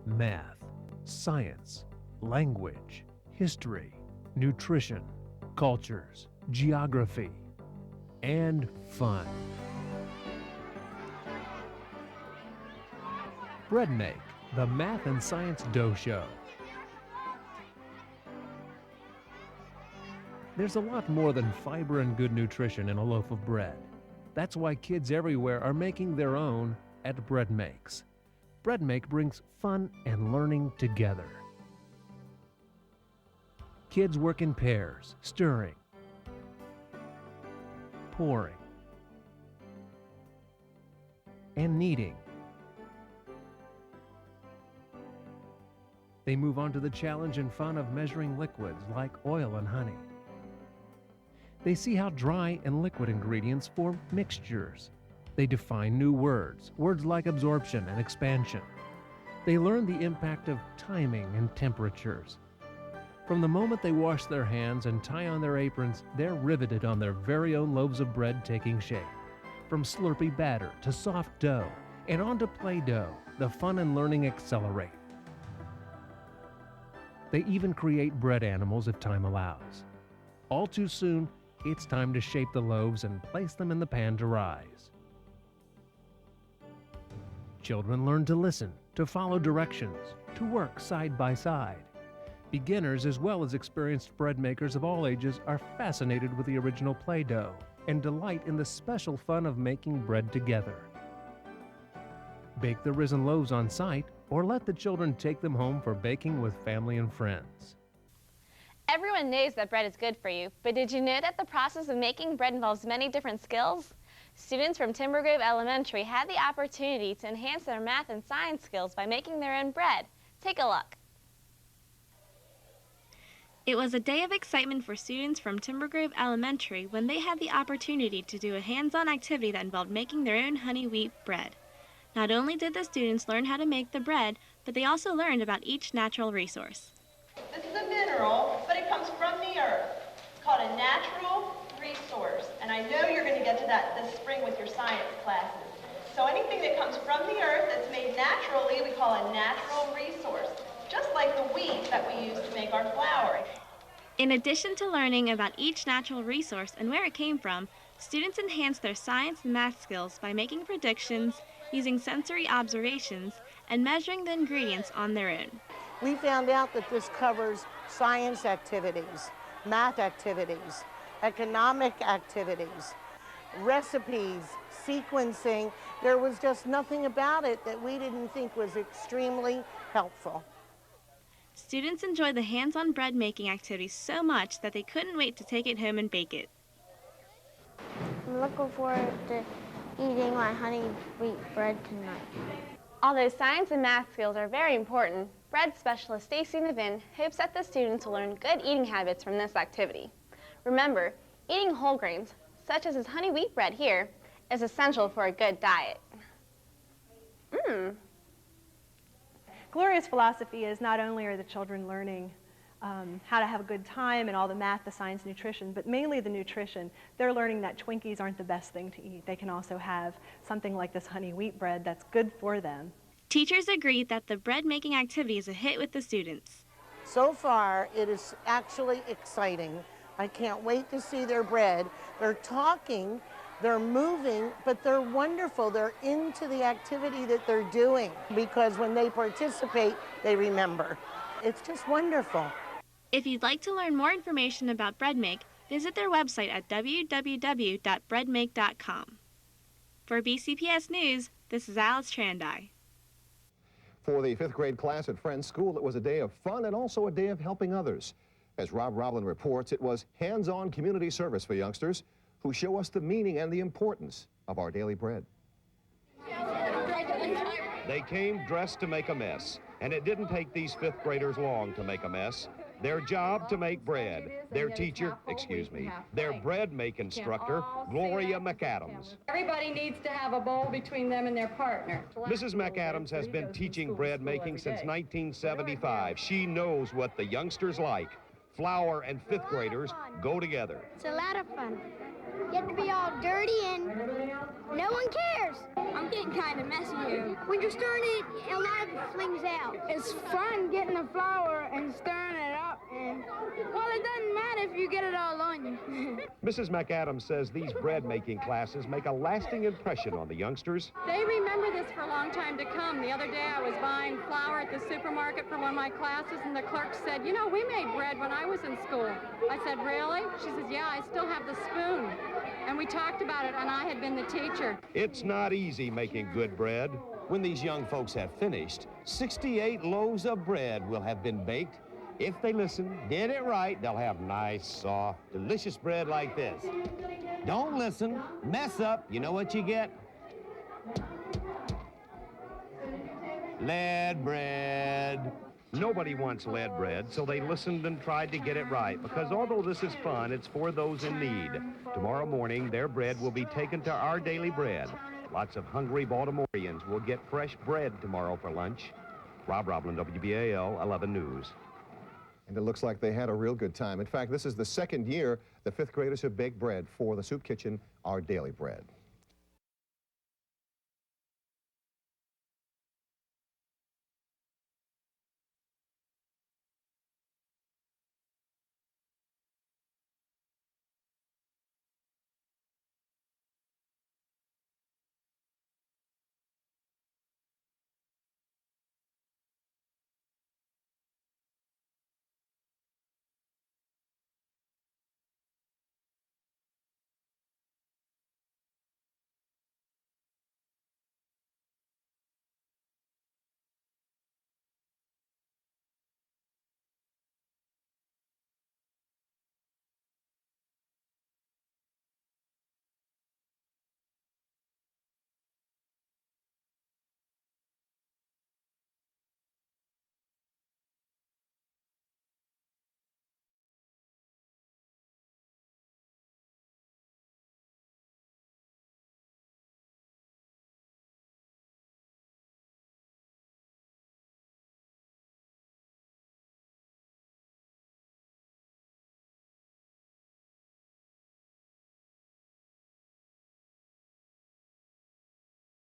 math, science, language, history, nutrition, cultures, geography, and fun. Breadmake, the math and science dough show. There's a lot more than fiber and good nutrition in a loaf of bread. That's why kids everywhere are making their own at Breadmakes. Breadmake brings fun and learning together. Kids work in pairs, stirring, pouring, and kneading. They move on to the challenge and fun of measuring liquids like oil and honey. They see how dry and liquid ingredients form mixtures. They define new words, words like absorption and expansion. They learn the impact of timing and temperatures. From the moment they wash their hands and tie on their aprons, they're riveted on their very own loaves of bread taking shape. From slurpy batter to soft dough and on to Play-Doh, the fun and learning accelerate. They even create bread animals if time allows. All too soon, it's time to shape the loaves and place them in the pan to rise. Children learn to listen, to follow directions, to work side by side. Beginners as well as experienced bread makers of all ages are fascinated with the original Play-Doh and delight in the special fun of making bread together. Bake the risen loaves on site or let the children take them home for baking with family and friends. Everyone knows that bread is good for you, but did you know that the process of making bread involves many different skills? Students from Timber Grove Elementary had the opportunity to enhance their math and science skills by making their own bread. Take a look. It was a day of excitement for students from Timber Grove Elementary when they had the opportunity to do a hands-on activity that involved making their own honey wheat bread. Not only did the students learn how to make the bread, but they also learned about each natural resource. This is a mineral, but it comes from the earth. It's called a natural resource, and I know you're going to get to that this spring with your science classes. So anything that comes from the earth that's made naturally, we call a natural resource, just like the wheat that we use to make our flour. In addition to learning about each natural resource and where it came from, students enhanced their science and math skills by making predictions, using sensory observations, and measuring the ingredients on their own. We found out that this covers science activities, math activities, economic activities, recipes, sequencing. There was just nothing about it that we didn't think was extremely helpful. Students enjoyed the hands-on bread making activities so much that they couldn't wait to take it home and bake it. I'm looking forward to eating my honey wheat bread tonight. Although science and math skills are very important, bread specialist Stacy Nevin hopes that the students will learn good eating habits from this activity. Remember, eating whole grains, such as this honey wheat bread here, is essential for a good diet. Gloria's philosophy is not only are the children learning how to have a good time and all the math, the science, nutrition, but mainly the nutrition. They're learning that Twinkies aren't the best thing to eat. They can also have something like this honey wheat bread that's good for them. Teachers agreed that the bread making activity is a hit with the students. So far, it is actually exciting. I can't wait to see their bread. They're talking, they're moving, but they're wonderful. They're into the activity that they're doing because when they participate, they remember. It's just wonderful. If you'd like to learn more information about Breadmake, visit their website at www.breadmake.com. For BCPS News, this is Alice Trandy. For the 5th grade class at Friends School, it was a day of fun and also a day of helping others. As Rob Roblin reports, it was hands-on community service for youngsters who show us the meaning and the importance of our daily bread. They came dressed to make a mess, and it didn't take these 5th graders long to make a mess. Their job to make bread. Their teacher, their bread make instructor, Gloria McAdams. Everybody needs to have a bowl between them and their partner. Mrs. McAdams has been teaching bread making since 1975. She knows what the youngsters like. Flour and 5th graders go together. It's a lot of fun. You have to be all dirty and no one cares. I'm getting kind of messy here. When you're stirring it, a lot of it flings out. It's fun getting the flour and stirring it up, and, well, it doesn't matter if you get it all on you. Mrs. McAdams says these bread-making classes make a lasting impression on the youngsters. They remember this for a long time to come. The other day I was buying flour at the supermarket for one of my classes, and the clerk said, you know, we made bread when I was in school. I said, really? She says, yeah, I still have the spoon. And we talked about it, and I had been the teacher. It's not easy making good bread. When these young folks have finished, 68 loaves of bread will have been baked. If they listen, did it right, they'll have nice, soft, delicious bread like this. Don't listen, mess up, you know what you get? Lead bread. Nobody wants lead bread, so they listened and tried to get it right, because although this is fun, it's for those in need. Tomorrow morning, their bread will be taken to Our Daily Bread. Lots of hungry Baltimoreans will get fresh bread tomorrow for lunch. Rob Roblin, WBAL 11 News. And it looks like they had a real good time. In fact, this is the second year the fifth graders have baked bread for the Soup Kitchen, Our Daily Bread.